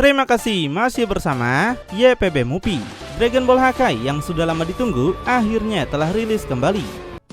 Terima kasih masih bersama YPB Movie. Dragon Ball Hakai yang sudah lama ditunggu akhirnya telah rilis kembali.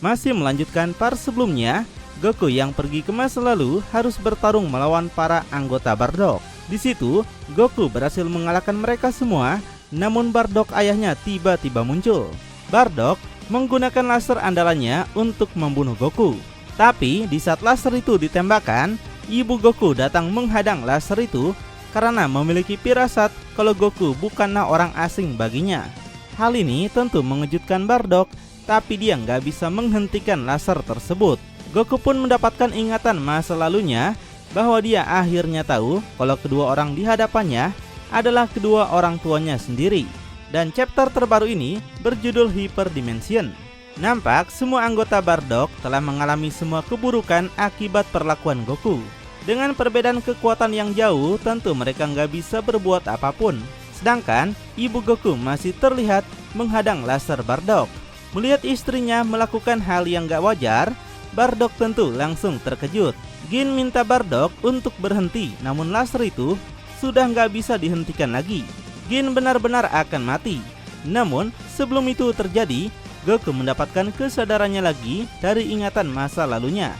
Masih melanjutkan part sebelumnya, Goku yang pergi ke masa lalu harus bertarung melawan para anggota Bardock. Di situ, Goku berhasil mengalahkan mereka semua, namun Bardock ayahnya tiba-tiba muncul. Bardock menggunakan laser andalannya untuk membunuh Goku. Tapi di saat laser itu ditembakkan, ibu Goku datang menghadang laser itu karena memiliki firasat kalau Goku bukanlah orang asing baginya. Hal ini tentu mengejutkan Bardock, tapi dia nggak bisa menghentikan laser tersebut. Goku pun mendapatkan ingatan masa lalunya bahwa dia akhirnya tahu kalau kedua orang di hadapannya adalah kedua orang tuanya sendiri. Dan chapter terbaru ini berjudul Hyper Dimension. Nampak semua anggota Bardock telah mengalami semua keburukan akibat perlakuan Goku. Dengan perbedaan kekuatan yang jauh, tentu mereka nggak bisa berbuat apapun. Sedangkan ibu Goku masih terlihat menghadang laser Bardock. Melihat istrinya melakukan hal yang nggak wajar, Bardock tentu langsung terkejut. Gin minta Bardock untuk berhenti, namun laser itu sudah nggak bisa dihentikan lagi. Gin benar-benar akan mati. Namun sebelum itu terjadi, Goku mendapatkan kesadarannya lagi dari ingatan masa lalunya.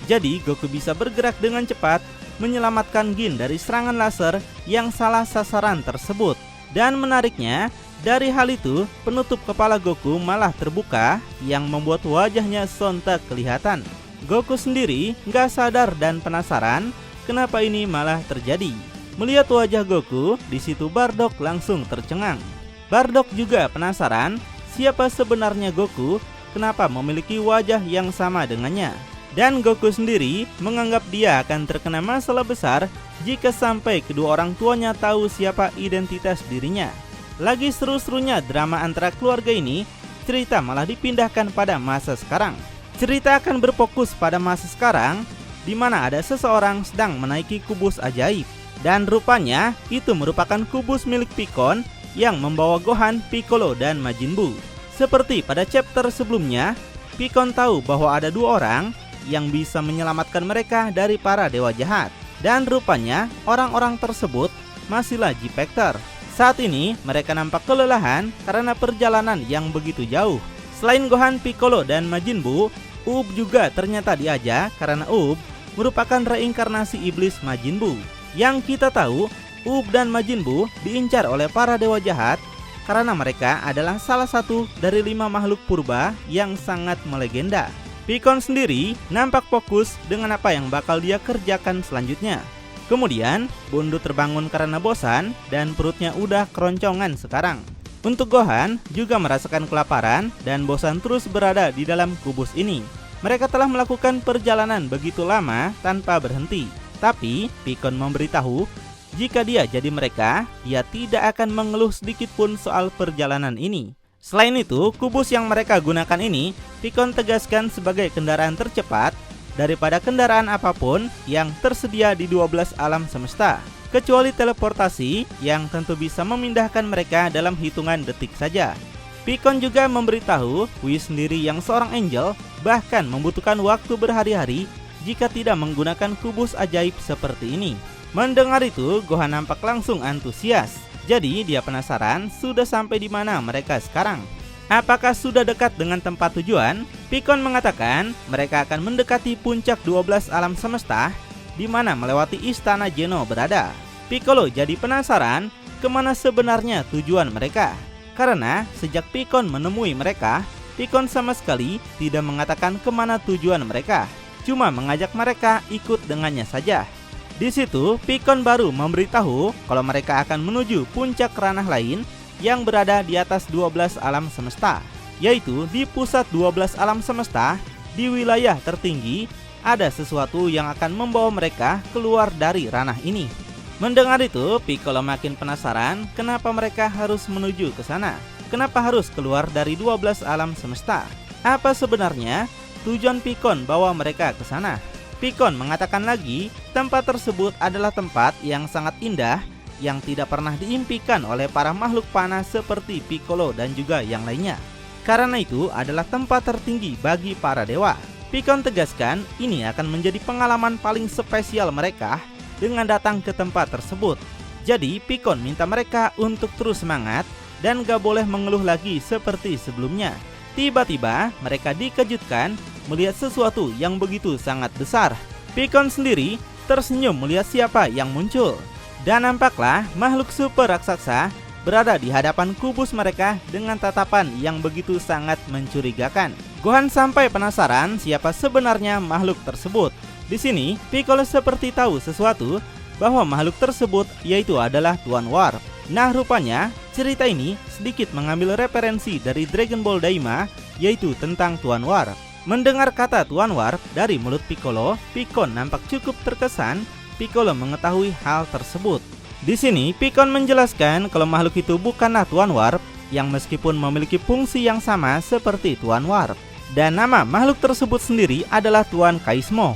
Jadi Goku bisa bergerak dengan cepat menyelamatkan Gin dari serangan laser yang salah sasaran tersebut. Dan menariknya, dari hal itu penutup kepala Goku malah terbuka yang membuat wajahnya sontak kelihatan. Goku sendiri nggak sadar dan penasaran kenapa ini malah terjadi. Melihat wajah Goku, di situ Bardock langsung tercengang. Bardock juga penasaran siapa sebenarnya Goku, kenapa memiliki wajah yang sama dengannya. Dan Goku sendiri menganggap dia akan terkena masalah besar jika sampai kedua orang tuanya tahu siapa identitas dirinya. Lagi seru-serunya drama antara keluarga ini, cerita malah dipindahkan pada masa sekarang. Cerita akan berfokus pada masa sekarang, di mana ada seseorang sedang menaiki kubus ajaib. Dan rupanya itu merupakan kubus milik Piccon yang membawa Gohan, Piccolo, dan Majin Buu. Seperti pada chapter sebelumnya, Piccon tahu bahwa ada dua orang yang bisa menyelamatkan mereka dari para dewa jahat. Dan rupanya orang-orang tersebut masihlah G-Factor. Saat ini mereka nampak kelelahan karena perjalanan yang begitu jauh. Selain Gohan, Piccolo, dan Majin Buu, Uub juga ternyata diajak karena Uub merupakan reinkarnasi iblis Majin Buu. Yang kita tahu, Uub dan Majin Buu diincar oleh para dewa jahat karena mereka adalah salah satu dari 5 makhluk purba yang sangat melegenda. Piccon sendiri nampak fokus dengan apa yang bakal dia kerjakan selanjutnya. Kemudian, Bundu terbangun karena bosan dan perutnya udah keroncongan sekarang. Untuk Gohan juga merasakan kelaparan dan bosan terus berada di dalam kubus ini. Mereka telah melakukan perjalanan begitu lama tanpa berhenti. Tapi, Piccon memberitahu jika dia jadi mereka, dia tidak akan mengeluh sedikit pun soal perjalanan ini. Selain itu, kubus yang mereka gunakan ini Piccon tegaskan sebagai kendaraan tercepat daripada kendaraan apapun yang tersedia di 12 alam semesta, kecuali teleportasi yang tentu bisa memindahkan mereka dalam hitungan detik saja. Piccon juga memberitahu Whis sendiri yang seorang angel bahkan membutuhkan waktu berhari-hari jika tidak menggunakan kubus ajaib seperti ini. Mendengar itu, Gohan nampak langsung antusias. Jadi dia penasaran sudah sampai di mana mereka sekarang. Apakah sudah dekat dengan tempat tujuan? Piccon mengatakan mereka akan mendekati puncak 12 alam semesta di mana melewati istana Geno berada. Piccolo jadi penasaran kemana sebenarnya tujuan mereka. Karena sejak Piccon menemui mereka, Piccon sama sekali tidak mengatakan kemana tujuan mereka, cuma mengajak mereka ikut dengannya saja. Di situ, Piccon baru memberitahu kalau mereka akan menuju puncak ranah lain yang berada di atas 12 alam semesta, yaitu di pusat 12 alam semesta, di wilayah tertinggi, ada sesuatu yang akan membawa mereka keluar dari ranah ini. Mendengar itu, Piccolo makin penasaran kenapa mereka harus menuju ke sana. Kenapa harus keluar dari 12 alam semesta? Apa sebenarnya tujuan Piccon bawa mereka ke sana? Piccon mengatakan lagi, tempat tersebut adalah tempat yang sangat indah yang tidak pernah diimpikan oleh para makhluk panas seperti Piccolo dan juga yang lainnya. Karena itu adalah tempat tertinggi bagi para dewa. Piccon tegaskan ini akan menjadi pengalaman paling spesial mereka dengan datang ke tempat tersebut. Jadi Pikkon minta mereka untuk terus semangat dan gak boleh mengeluh lagi seperti sebelumnya. Tiba-tiba mereka dikejutkan melihat sesuatu yang begitu sangat besar. Pikkon sendiri tersenyum melihat siapa yang muncul. Dan nampaklah makhluk super raksasa berada di hadapan kubus mereka dengan tatapan yang begitu sangat mencurigakan. Gohan sampai penasaran siapa sebenarnya makhluk tersebut. Di sini Piccolo seperti tahu sesuatu bahwa makhluk tersebut yaitu adalah Tuan Warp. Nah, rupanya cerita ini sedikit mengambil referensi dari Dragon Ball Daima, yaitu tentang Tuan Warp. Mendengar kata Tuan Warp dari mulut Piccolo, Pikkon nampak cukup terkesan. Piccolo mengetahui hal tersebut. Di sini Pikkon menjelaskan kalau makhluk itu bukanlah Tuan Warp yang meskipun memiliki fungsi yang sama seperti Tuan Warp. Dan nama makhluk tersebut sendiri adalah Tuan Kaismo.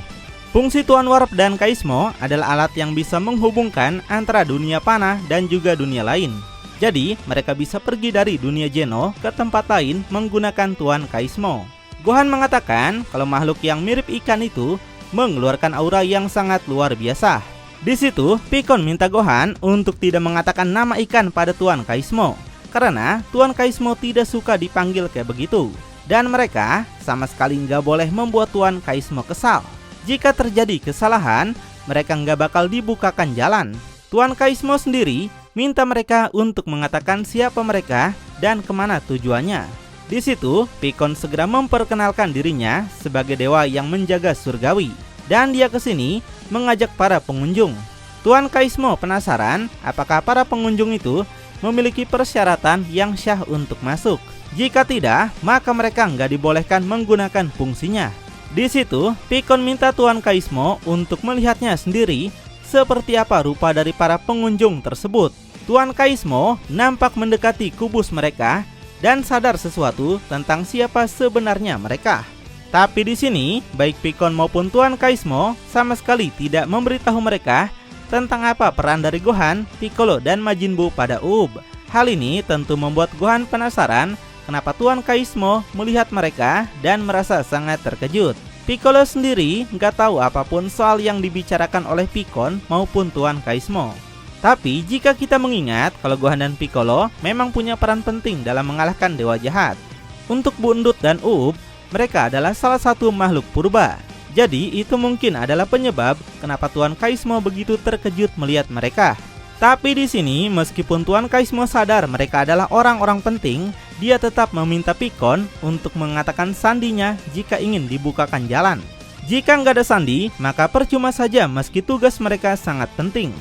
Fungsi Tuan Warp dan Kaismo adalah alat yang bisa menghubungkan antara dunia panah dan juga dunia lain. Jadi mereka bisa pergi dari dunia Geno ke tempat lain menggunakan Tuan Kaismo. Gohan mengatakan kalau makhluk yang mirip ikan itu mengeluarkan aura yang sangat luar biasa. Di situ Pikkon minta Gohan untuk tidak mengatakan nama ikan pada Tuan Kaismo, karena Tuan Kaismo tidak suka dipanggil kayak begitu. Dan mereka sama sekali nggak boleh membuat Tuan Kaismo kesal. Jika terjadi kesalahan, mereka nggak bakal dibukakan jalan. Tuan Kaismo sendiri minta mereka untuk mengatakan siapa mereka dan kemana tujuannya. Di situ, Pikkon segera memperkenalkan dirinya sebagai dewa yang menjaga surgawi. Dan dia kesini mengajak para pengunjung. Tuan Kaismo penasaran apakah para pengunjung itu memiliki persyaratan yang syah untuk masuk. Jika tidak, maka mereka nggak dibolehkan menggunakan fungsinya. Di situ, Pikkon minta Tuan Kaismo untuk melihatnya sendiri seperti apa rupa dari para pengunjung tersebut. Tuan Kaismo nampak mendekati kubus mereka dan sadar sesuatu tentang siapa sebenarnya mereka. Tapi di sini, baik Pikkon maupun Tuan Kaismo sama sekali tidak memberitahu mereka tentang apa peran dari Gohan, Piccolo, dan Majin Buu pada Uub. Hal ini tentu membuat Gohan penasaran kenapa Tuan Kaismo melihat mereka dan merasa sangat terkejut. Piccolo sendiri nggak tahu apapun soal yang dibicarakan oleh Pikkon maupun Tuan Kaismo. Tapi jika kita mengingat kalau Gohan dan Piccolo memang punya peran penting dalam mengalahkan dewa jahat. Untuk Buu Undut dan Uub, mereka adalah salah satu makhluk purba. Jadi itu mungkin adalah penyebab kenapa Tuan Kaismo begitu terkejut melihat mereka. Tapi di sini meskipun Tuan Kaismo sadar mereka adalah orang-orang penting, dia tetap meminta Pikkon untuk mengatakan sandinya jika ingin dibukakan jalan. Jika nggak ada sandi, maka percuma saja meski tugas mereka sangat penting.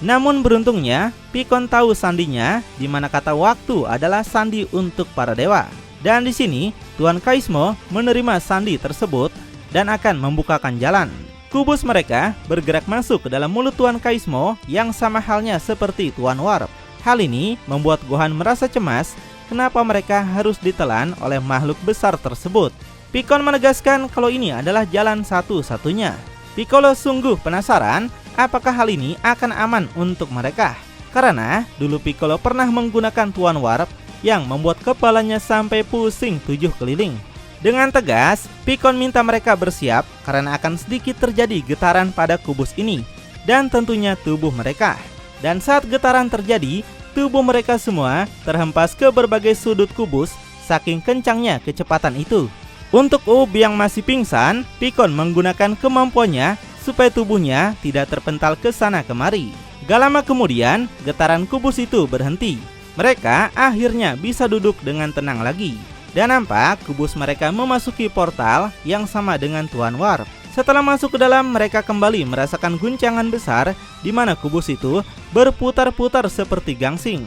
Namun beruntungnya, Pikkon tahu sandinya, di mana kata waktu adalah sandi untuk para dewa. Dan di sini, Tuan Kaismo menerima sandi tersebut dan akan membukakan jalan. Kubus mereka bergerak masuk ke dalam mulut Tuan Kaismo yang sama halnya seperti Tuan Warp. Hal ini membuat Gohan merasa cemas kenapa mereka harus ditelan oleh makhluk besar tersebut. Pikkon menegaskan kalau ini adalah jalan satu-satunya. Piccolo sungguh penasaran apakah hal ini akan aman untuk mereka. Karena dulu Piccolo pernah menggunakan Tuan Warp yang membuat kepalanya sampai pusing 7 keliling. Dengan tegas, Pikkon minta mereka bersiap karena akan sedikit terjadi getaran pada kubus ini dan tentunya tubuh mereka. Dan saat getaran terjadi, tubuh mereka semua terhempas ke berbagai sudut kubus saking kencangnya kecepatan itu. Untuk Uub yang masih pingsan, Pikkon menggunakan kemampuannya supaya tubuhnya tidak terpental ke sana kemari. Gak lama kemudian, getaran kubus itu berhenti. Mereka akhirnya bisa duduk dengan tenang lagi. Dan nampak kubus mereka memasuki portal yang sama dengan Tuan Warp. Setelah masuk ke dalam, mereka kembali merasakan guncangan besar di mana kubus itu berputar-putar seperti gangsing.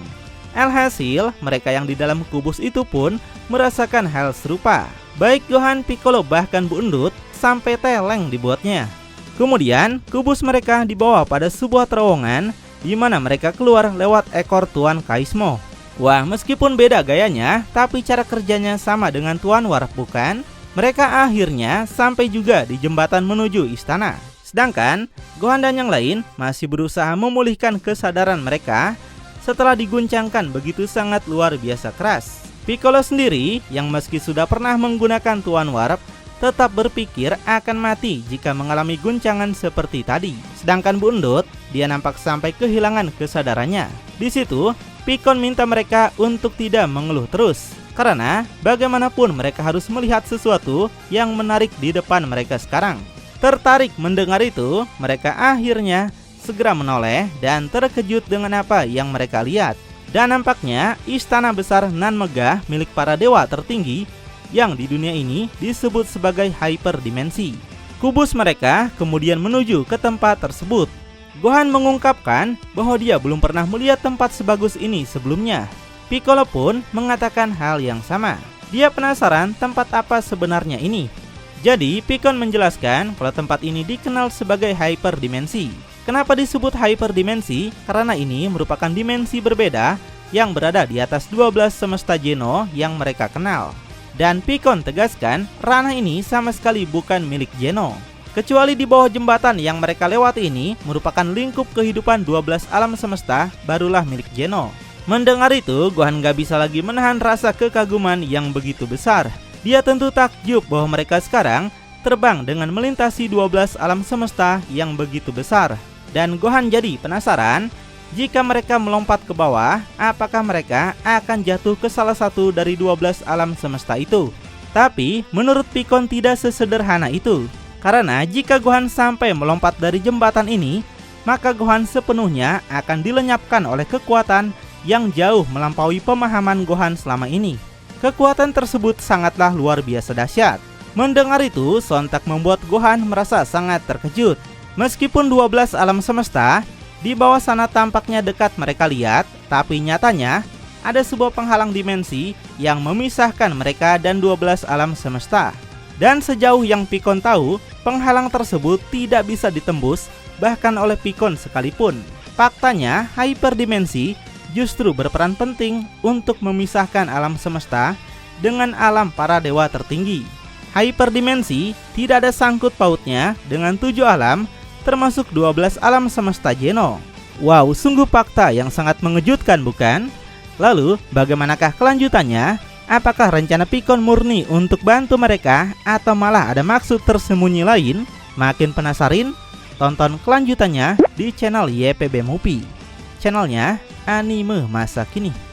Alhasil, mereka yang di dalam kubus itu pun merasakan hal serupa. Baik Gohan, Piccolo, bahkan Buu Undut sampai teleng dibuatnya. Kemudian, kubus mereka dibawa pada sebuah terowongan di mana mereka keluar lewat ekor Tuan Kaismo. Wah, meskipun beda gayanya, tapi cara kerjanya sama dengan Tuan Warp, bukan? Mereka akhirnya sampai juga di jembatan menuju istana. Sedangkan Gohan dan yang lain masih berusaha memulihkan kesadaran mereka setelah diguncangkan begitu sangat luar biasa keras. Piccolo sendiri yang meski sudah pernah menggunakan Tuan Warp tetap berpikir akan mati jika mengalami guncangan seperti tadi. Sedangkan Buu Undut, dia nampak sampai kehilangan kesadarannya. Di situ, Pikkon minta mereka untuk tidak mengeluh terus, karena bagaimanapun mereka harus melihat sesuatu yang menarik di depan mereka sekarang. Tertarik mendengar itu, mereka akhirnya segera menoleh dan terkejut dengan apa yang mereka lihat. Dan nampaknya istana besar nan megah milik para dewa tertinggi yang di dunia ini disebut sebagai hyperdimensi. Kubus mereka kemudian menuju ke tempat tersebut. Gohan mengungkapkan bahwa dia belum pernah melihat tempat sebagus ini sebelumnya. Piccolo pun mengatakan hal yang sama. Dia penasaran tempat apa sebenarnya ini. Jadi Pikkon menjelaskan kalau tempat ini dikenal sebagai hyperdimensi. Kenapa disebut hyperdimensi? Karena ini merupakan dimensi berbeda yang berada di atas 12 semesta Geno yang mereka kenal. Dan Pikkon tegaskan ranah ini sama sekali bukan milik Geno. Kecuali di bawah jembatan yang mereka lewati ini merupakan lingkup kehidupan 12 alam semesta barulah milik Geno. Mendengar itu, Gohan gak bisa lagi menahan rasa kekaguman yang begitu besar. Dia tentu takjub bahwa mereka sekarang terbang dengan melintasi 12 alam semesta yang begitu besar. Dan Gohan jadi penasaran, jika mereka melompat ke bawah, apakah mereka akan jatuh ke salah satu dari 12 alam semesta itu? Tapi menurut Pikkon tidak sesederhana itu. Karena jika Gohan sampai melompat dari jembatan ini, maka Gohan sepenuhnya akan dilenyapkan oleh kekuatan yang jauh melampaui pemahaman Gohan selama ini. Kekuatan tersebut sangatlah luar biasa dahsyat. Mendengar itu, sontak membuat Gohan merasa sangat terkejut. Meskipun 12 alam semesta di bawah sana tampaknya dekat mereka lihat, tapi nyatanya ada sebuah penghalang dimensi yang memisahkan mereka dan 12 alam semesta. Dan sejauh yang Pikkon tahu, penghalang tersebut tidak bisa ditembus bahkan oleh Pikkon sekalipun. Faktanya, hyperdimensi justru berperan penting untuk memisahkan alam semesta dengan alam para dewa tertinggi. Hyperdimensi tidak ada sangkut pautnya dengan 7 alam termasuk 12 alam semesta Geno. Wow, sungguh fakta yang sangat mengejutkan bukan? Lalu, bagaimanakah kelanjutannya? Apakah rencana Pikkon murni untuk bantu mereka atau malah ada maksud tersembunyi lain? Makin penasaran? Tonton kelanjutannya di channel YPB Movie, channelnya anime masa kini.